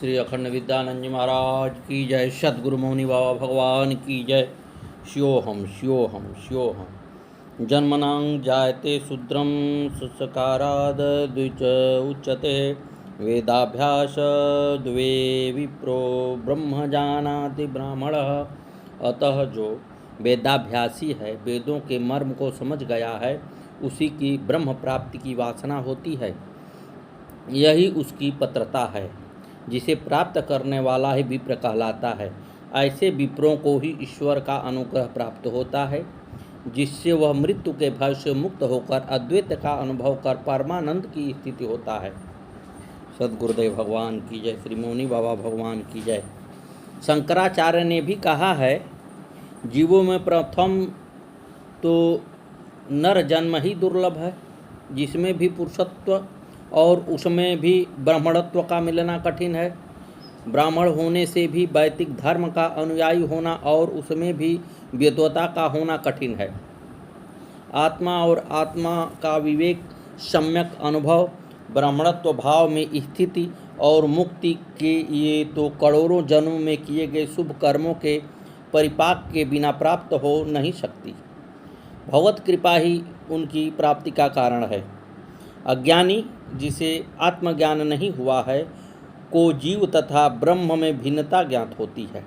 श्री अखंड विद्यानंद जी महाराज की जय। सद्गुरु मौनी बाबा भगवान की जय। श्योहम श्योहम श्योहम। जन्मनां जायते शूद्रं सुसकाराद द्विज उच्यते वेदाभ्यास द्वे विप्रो ब्रह्म जानाति ब्राह्मणः। अतः जो वेदाभ्यासी है, वेदों के मर्म को समझ गया है, उसी की ब्रह्म प्राप्ति की वासना होती है। यही उसकी पात्रता है, जिसे प्राप्त करने वाला ही विप्र कहलाता है। ऐसे विप्रों को ही ईश्वर का अनुग्रह प्राप्त होता है, जिससे वह मृत्यु के भय से मुक्त होकर अद्वैत का अनुभव कर परमानंद की स्थिति होता है। सद्गुरुदेव भगवान की जय। श्री मौनी बाबा भगवान की जय। शंकराचार्य ने भी कहा है, जीवों में प्रथम तो नर जन्म ही दुर्लभ है, जिसमें भी पुरुषत्व और उसमें भी ब्राह्मणत्व का मिलना कठिन है। ब्राह्मण होने से भी वैदिक धर्म का अनुयायी होना और उसमें भी विद्वता का होना कठिन है। आत्मा और आत्मा का विवेक, सम्यक अनुभव, ब्राह्मणत्व भाव में स्थिति और मुक्ति के ये तो करोड़ों जन्मों में किए गए शुभ कर्मों के परिपाक के बिना प्राप्त हो नहीं सकती। भगवत कृपा ही उनकी प्राप्ति का कारण है। अज्ञानी, जिसे आत्मज्ञान नहीं हुआ है, को जीव तथा ब्रह्म में भिन्नता ज्ञात होती है।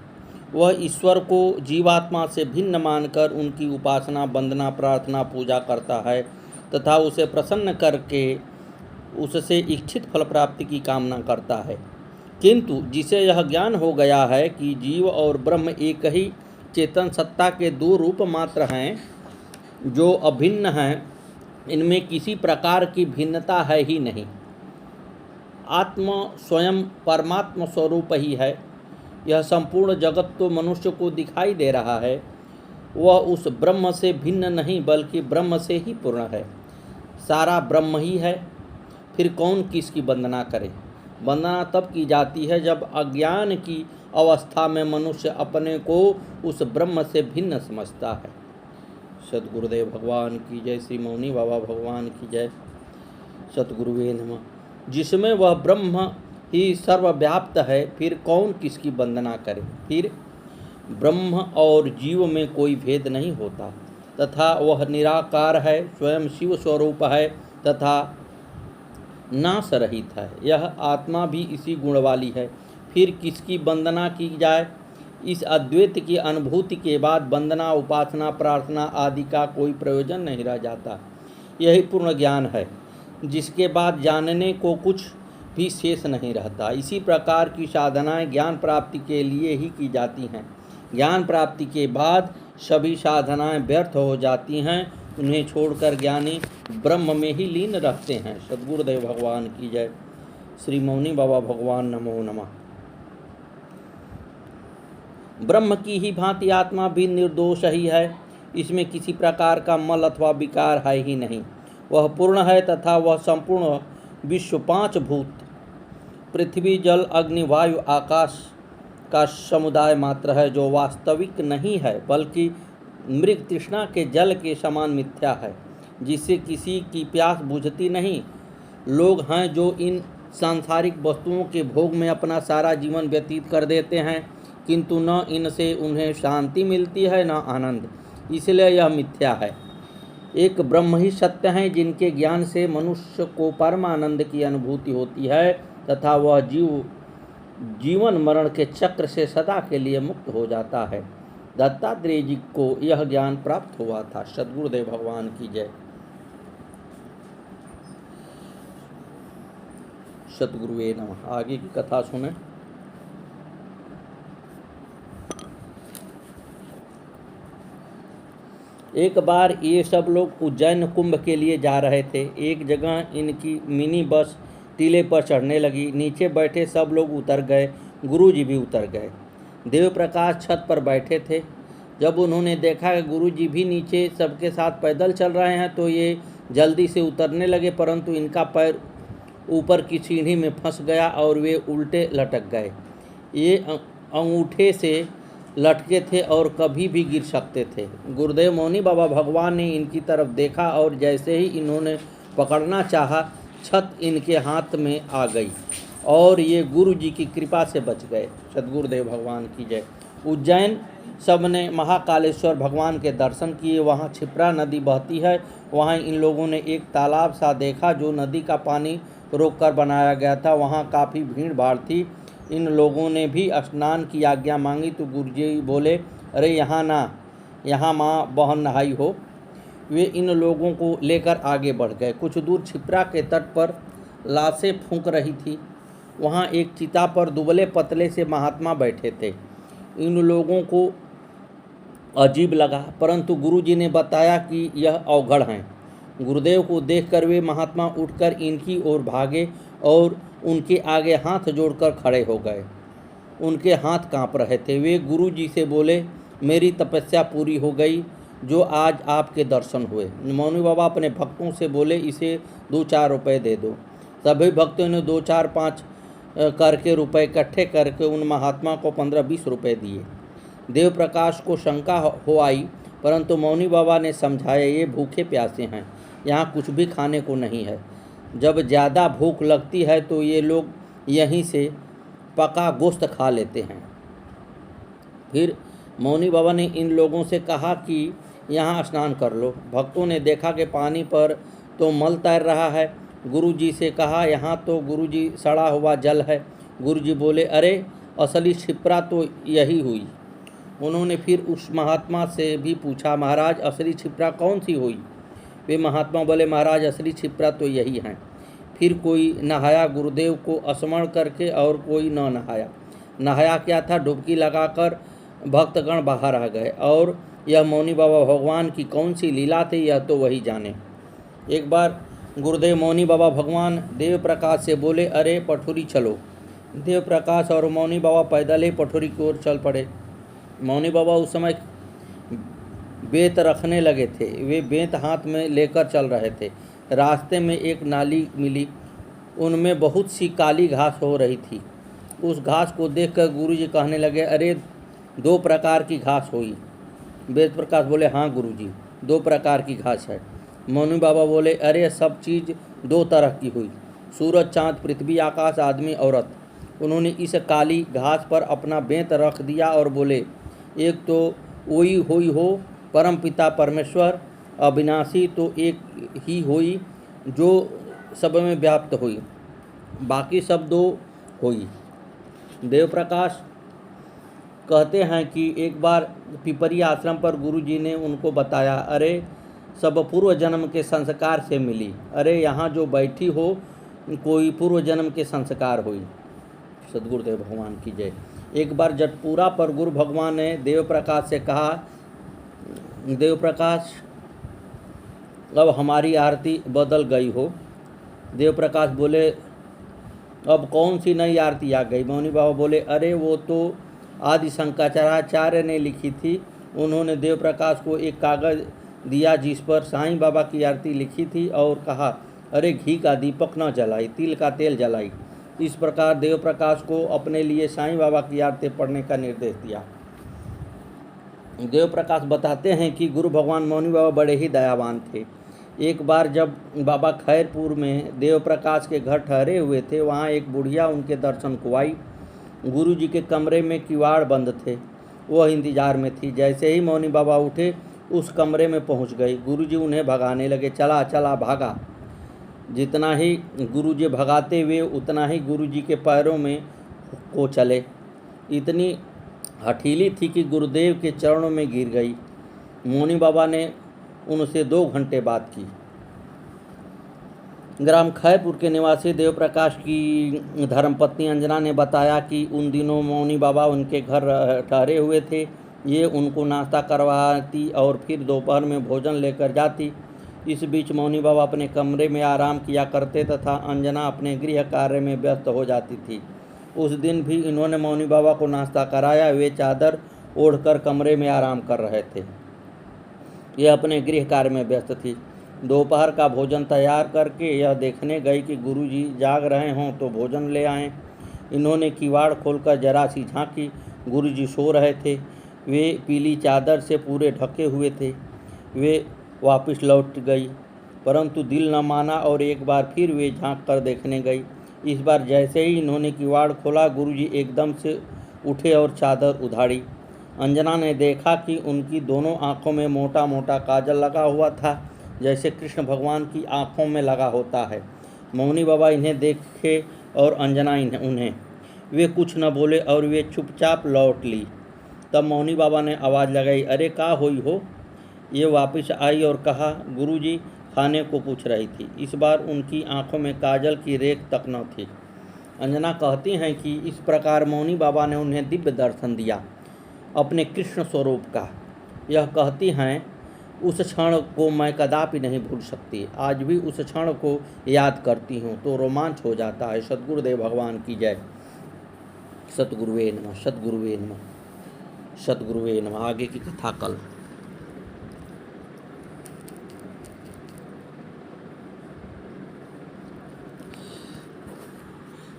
वह ईश्वर को जीवात्मा से भिन्न मानकर उनकी उपासना, वंदना, प्रार्थना, पूजा करता है तथा उसे प्रसन्न करके उससे इच्छित फल प्राप्ति की कामना करता है। किंतु जिसे यह ज्ञान हो गया है कि जीव और ब्रह्म एक ही चेतन सत्ता के दो रूप मात्र हैं, जो अभिन्न हैं, इनमें किसी प्रकार की भिन्नता है ही नहीं। आत्मा स्वयं परमात्मा स्वरूप ही है। यह संपूर्ण जगत तो मनुष्य को दिखाई दे रहा है, वह उस ब्रह्म से भिन्न नहीं बल्कि ब्रह्म से ही पूर्ण है। सारा ब्रह्म ही है, फिर कौन किसकी वंदना करे। वंदना तब की जाती है जब अज्ञान की अवस्था में मनुष्य अपने को उस ब्रह्म से भिन्न समझता है। सद्गुरुदेव भगवान की जय। श्री मौनी बाबा भगवान की जय। सद्गुरुवे नमः। जिसमें वह ब्रह्म ही सर्वव्याप्त है, फिर कौन किसकी वंदना करे। फिर ब्रह्म और जीव में कोई भेद नहीं होता तथा वह निराकार है, स्वयं शिव स्वरूप है तथा नाश रहित है। यह आत्मा भी इसी गुण वाली है, फिर किसकी वंदना की जाए। इस अद्वैत की अनुभूति के बाद वंदना, उपासना, प्रार्थना आदि का कोई प्रयोजन नहीं रह जाता। यही पूर्ण ज्ञान है, जिसके बाद जानने को कुछ भी शेष नहीं रहता। इसी प्रकार की साधनाएं ज्ञान प्राप्ति के लिए ही की जाती हैं। ज्ञान प्राप्ति के बाद सभी साधनाएं व्यर्थ हो जाती हैं। उन्हें छोड़कर ज्ञानी ब्रह्म में ही लीन रहते हैं। सद्गुरुदेव भगवान की जय। श्री मौनी बाबा भगवान नमो नमः। ब्रह्म की ही भांति आत्मा भी निर्दोष ही है। इसमें किसी प्रकार का मल अथवा विकार है ही नहीं। वह पूर्ण है तथा वह संपूर्ण विश्व, पांच भूत, पृथ्वी, जल, अग्नि, वायु, आकाश का समुदाय मात्र है, जो वास्तविक नहीं है बल्कि मृग तृष्णा के जल के समान मिथ्या है, जिससे किसी की प्यास बुझती नहीं। लोग हैं जो इन सांसारिक वस्तुओं के भोग में अपना सारा जीवन व्यतीत कर देते हैं, किंतु न इनसे उन्हें शांति मिलती है न आनंद, इसलिए यह मिथ्या है। एक ब्रह्म ही सत्य है, जिनके ज्ञान से मनुष्य को परमानंद की अनुभूति होती है तथा वह जीवन मरण के चक्र से सदा के लिए मुक्त हो जाता है। दत्तात्रेय जी को यह ज्ञान प्राप्त हुआ था। सद्गुरुदेव भगवान की जय। सद्गुरुवे नमः। आगे की कथा सुने। एक बार ये सब लोग उज्जैन कुंभ के लिए जा रहे थे। एक जगह इनकी मिनी बस टीले पर चढ़ने लगी। नीचे बैठे सब लोग उतर गए, गुरुजी भी उतर गए। देव प्रकाश छत पर बैठे थे। जब उन्होंने देखा कि गुरुजी भी नीचे सबके साथ पैदल चल रहे हैं, तो ये जल्दी से उतरने लगे, परंतु इनका पैर ऊपर की सीढ़ी में फंस गया और वे उल्टे लटक गए। ये अंगूठे से लटके थे और कभी भी गिर सकते थे। गुरुदेव मौनी बाबा भगवान ने इनकी तरफ देखा और जैसे ही इन्होंने पकड़ना चाहा, छत इनके हाथ में आ गई और ये गुरु जी की कृपा से बच गए। सद्गुरुदेव भगवान की जय। उज्जैन सब ने महाकालेश्वर भगवान के दर्शन किए। वहाँ क्षिप्रा नदी बहती है। वहाँ इन लोगों ने एक तालाब सा देखा जो नदी का पानी रोककर बनाया गया था। वहाँ काफ़ी भीड़ भाड़ थी। इन लोगों ने भी स्नान की आज्ञा मांगी तो गुरुजी बोले, अरे यहाँ ना, यहाँ माँ बहन नहाई हो। वे इन लोगों को लेकर आगे बढ़ गए। कुछ दूर क्षिप्रा के तट पर लाशें फूंक रही थी। वहाँ एक चिता पर दुबले पतले से महात्मा बैठे थे। इन लोगों को अजीब लगा, परंतु गुरुजी ने बताया कि यह अवघड़ हैं। गुरुदेव को देखकर वे महात्मा उठकर इनकी ओर भागे और उनके आगे हाथ जोड़कर खड़े हो गए। उनके हाथ कांप रहे थे। वे गुरुजी से बोले, मेरी तपस्या पूरी हो गई जो आज आपके दर्शन हुए। मौनी बाबा अपने भक्तों से बोले, इसे 2-4 रुपये दे दो। सभी भक्तों ने 2, 4, 5 करके रुपए इकट्ठे करके उन महात्मा को 15-20 रुपये दिए। देव प्रकाश को शंका हो आई, परंतु मौनी बाबा ने समझाया, ये भूखे प्यासे हैं, यहाँ कुछ भी खाने को नहीं है। जब ज़्यादा भूख लगती है तो ये लोग यहीं से पका गोश्त खा लेते हैं। फिर मौनी बाबा ने इन लोगों से कहा कि यहाँ स्नान कर लो। भक्तों ने देखा कि पानी पर तो मल तैर रहा है। गुरुजी से कहा, यहाँ तो गुरुजी सड़ा हुआ जल है। गुरुजी बोले, अरे असली क्षिप्रा तो यही हुई। उन्होंने फिर उस महात्मा से भी पूछा, महाराज असली क्षिप्रा कौन सी हुई? वे महात्मा बोले, महाराज असली क्षिप्रा तो यही हैं। फिर कोई नहाया गुरुदेव को स्मरण करके और कोई न नहाया। नहाया क्या था, डुबकी लगाकर भक्तगण बाहर आ गए। और यह मौनी बाबा भगवान की कौन सी लीला थी, यह तो वही जाने। एक बार गुरुदेव मौनी बाबा भगवान देव प्रकाश से बोले, अरे पठुरी चलो। देव प्रकाश और मौनी बाबा पैदल ही पठुरी की ओर चल पड़े। मौनी बाबा उस समय बेंत रखने लगे थे। वे बेंत हाथ में लेकर चल रहे थे। रास्ते में एक नाली मिली, उनमें बहुत सी काली घास हो रही थी। उस घास को देखकर गुरुजी कहने लगे, अरे 2 प्रकार की घास हुई। वेद प्रकाश बोले, हाँ गुरुजी 2 प्रकार की घास है। मौनी बाबा बोले, अरे सब चीज़ 2 तरह की हुई, सूरज, चाँद, पृथ्वी, आकाश, आदमी, औरत। उन्होंने इस काली घास पर अपना बेंत रख दिया और बोले, एक तो वही हुई हो परम पिता परमेश्वर अविनाशी, तो एक ही हुई जो सब में व्याप्त हुई, बाकी सब 2 हुई। देव प्रकाश कहते हैं कि एक बार पिपरी आश्रम पर गुरुजी ने उनको बताया, अरे सब पूर्व जन्म के संस्कार से मिली। अरे यहाँ जो बैठी हो कोई पूर्व जन्म के संस्कार हुई। सद्गुरुदेव भगवान की जय। एक बार जटपुरा पर गुरु भगवान ने देव प्रकाश से कहा, देव प्रकाश अब हमारी आरती बदल गई हो। देव प्रकाश बोले, अब कौन सी नई आरती आ गई? मौनी बाबा बोले, अरे वो तो आदि शंकराचार्य ने लिखी थी। उन्होंने देव प्रकाश को एक कागज़ दिया जिस पर साईं बाबा की आरती लिखी थी और कहा, अरे घी का दीपक न जलाई, तिल का तेल जलाई। इस प्रकार देव प्रकाश को अपने लिए साईं बाबा की आरती पढ़ने का निर्देश दिया। देव प्रकाश बताते हैं कि गुरु भगवान मौनी बाबा बड़े ही दयावान थे। एक बार जब बाबा खैरपुर में देव प्रकाश के घर ठहरे हुए थे, वहाँ एक बुढ़िया उनके दर्शन को आई। गुरु जी के कमरे में किवाड़ बंद थे, वह इंतजार में थी। जैसे ही मौनी बाबा उठे उस कमरे में पहुँच गई। गुरु जी उन्हें भगाने लगे, चला चला भागा। जितना ही गुरु जी भगाते हुए उतना ही गुरु जी के पैरों में को चले। इतनी हठीली थी कि गुरुदेव के चरणों में गिर गई। मौनी बाबा ने उनसे 2 घंटे बात की। ग्राम खैरपुर के निवासी देव प्रकाश की धर्मपत्नी अंजना ने बताया कि उन दिनों मौनी बाबा उनके घर ठहरे हुए थे। ये उनको नाश्ता करवाती और फिर दोपहर में भोजन लेकर जाती। इस बीच मौनी बाबा अपने कमरे में आराम किया करते तथा अंजना अपने गृह कार्य में व्यस्त हो जाती थी। उस दिन भी इन्होंने मौनी बाबा को नाश्ता कराया। वे चादर ओढ़कर कमरे में आराम कर रहे थे। यह अपने गृह कार्य में व्यस्त थी। दोपहर का भोजन तैयार करके यह देखने गई कि गुरुजी जाग रहे हों तो भोजन ले आएं। इन्होंने किवाड़ खोलकर जरा सी झांकी। गुरुजी सो रहे थे। वे पीली चादर से पूरे ढके हुए थे। वे वापस लौट गई, परंतु दिल न माना और एक बार फिर वे झांक कर देखने गई। इस बार जैसे ही इन्होंने किवाड़ खोला, गुरुजी एकदम से उठे और चादर उधाड़ी। अंजना ने देखा कि उनकी दोनों आंखों में मोटा मोटा काजल लगा हुआ था, जैसे कृष्ण भगवान की आंखों में लगा होता है। मौनी बाबा इन्हें देखे और अंजना उन्हें। वे कुछ न बोले और वे चुपचाप लौट ली। तब मौनी बाबा ने आवाज़ लगाई, अरे का हुई हो? ये वापस आई और कहा, गुरुजी खाने को पूछ रही थी। इस बार उनकी आंखों में काजल की रेख तक न थी। अंजना कहती हैं कि इस प्रकार मौनी बाबा ने उन्हें दिव्य दर्शन दिया अपने कृष्ण स्वरूप का। यह कहती हैं, उस क्षण को मैं कदापि नहीं भूल सकती। आज भी उस क्षण को याद करती हूँ तो रोमांच हो जाता है। सद्गुरुदेव भगवान की जय। सतगुरुवे नमः, सतगुरुवे नमः, सतगुरुवे नमः। आगे की कथा कल।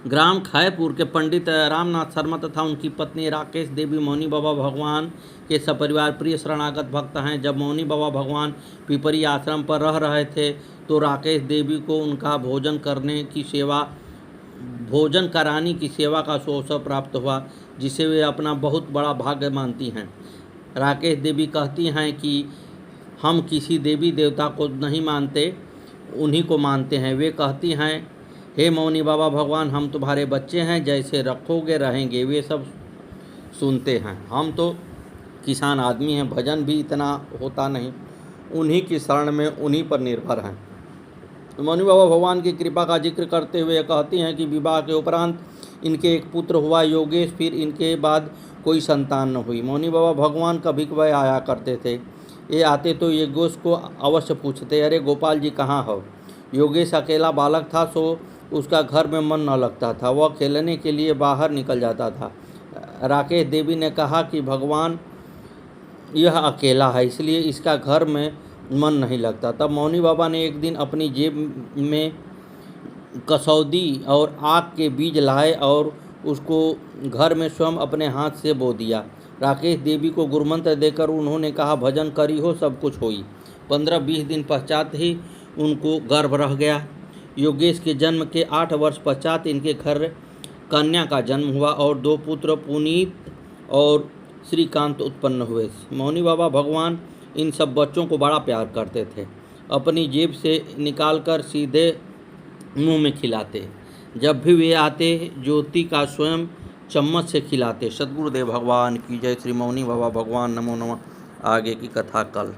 ग्राम खायपुर के पंडित रामनाथ शर्मा तथा उनकी पत्नी राकेश देवी मौनी बाबा भगवान के सपरिवार प्रिय शरणागत भक्त हैं। जब मौनी बाबा भगवान पिपरी आश्रम पर रह रहे थे तो राकेश देवी को उनका भोजन कराने की सेवा का अवसर प्राप्त हुआ, जिसे वे अपना बहुत बड़ा भाग्य मानती हैं। राकेश देवी कहती हैं कि हम किसी देवी देवता को नहीं मानते, उन्हीं को मानते हैं। वे कहती हैं, हे मौनी बाबा भगवान, हम तुम्हारे बच्चे हैं, जैसे रखोगे रहेंगे। वे सब सुनते हैं। हम तो किसान आदमी हैं, भजन भी इतना होता नहीं, उन्हीं की शरण में उन्हीं पर निर्भर हैं। मौनी बाबा भगवान की कृपा का जिक्र करते हुए कहती हैं कि विवाह के उपरांत इनके एक पुत्र हुआ योगेश, फिर इनके बाद कोई संतान न हुई। मौनी बाबा भगवान कभी कभी आया करते थे। ये आते तो योगेश को अवश्य पूछते, अरे गोपाल जी कहाँ हो? योगेश अकेला बालक था, सो उसका घर में मन न लगता था। वह खेलने के लिए बाहर निकल जाता था। राकेश देवी ने कहा कि भगवान यह अकेला है, इसलिए इसका घर में मन नहीं लगता। तब मौनी बाबा ने एक दिन अपनी जेब में कसौदी और आक के बीज लाए और उसको घर में स्वयं अपने हाथ से बो दिया। राकेश देवी को गुरुमंत्र देकर उन्होंने कहा, भजन करी हो सब कुछ होई। 15-20 दिन पश्चात ही उनको गर्भ रह गया। योगेश के जन्म के 8 वर्ष पश्चात इनके घर कन्या का जन्म हुआ और 2 पुत्र पुनीत और श्रीकांत उत्पन्न हुए। मौनी बाबा भगवान इन सब बच्चों को बड़ा प्यार करते थे। अपनी जेब से निकालकर सीधे मुंह में खिलाते। जब भी वे आते, ज्योति का स्वयं चम्मच से खिलाते। सद्गुरुदेव भगवान की जय। श्री मौनी बाबा भगवान नमो नमः। आगे की कथा कल।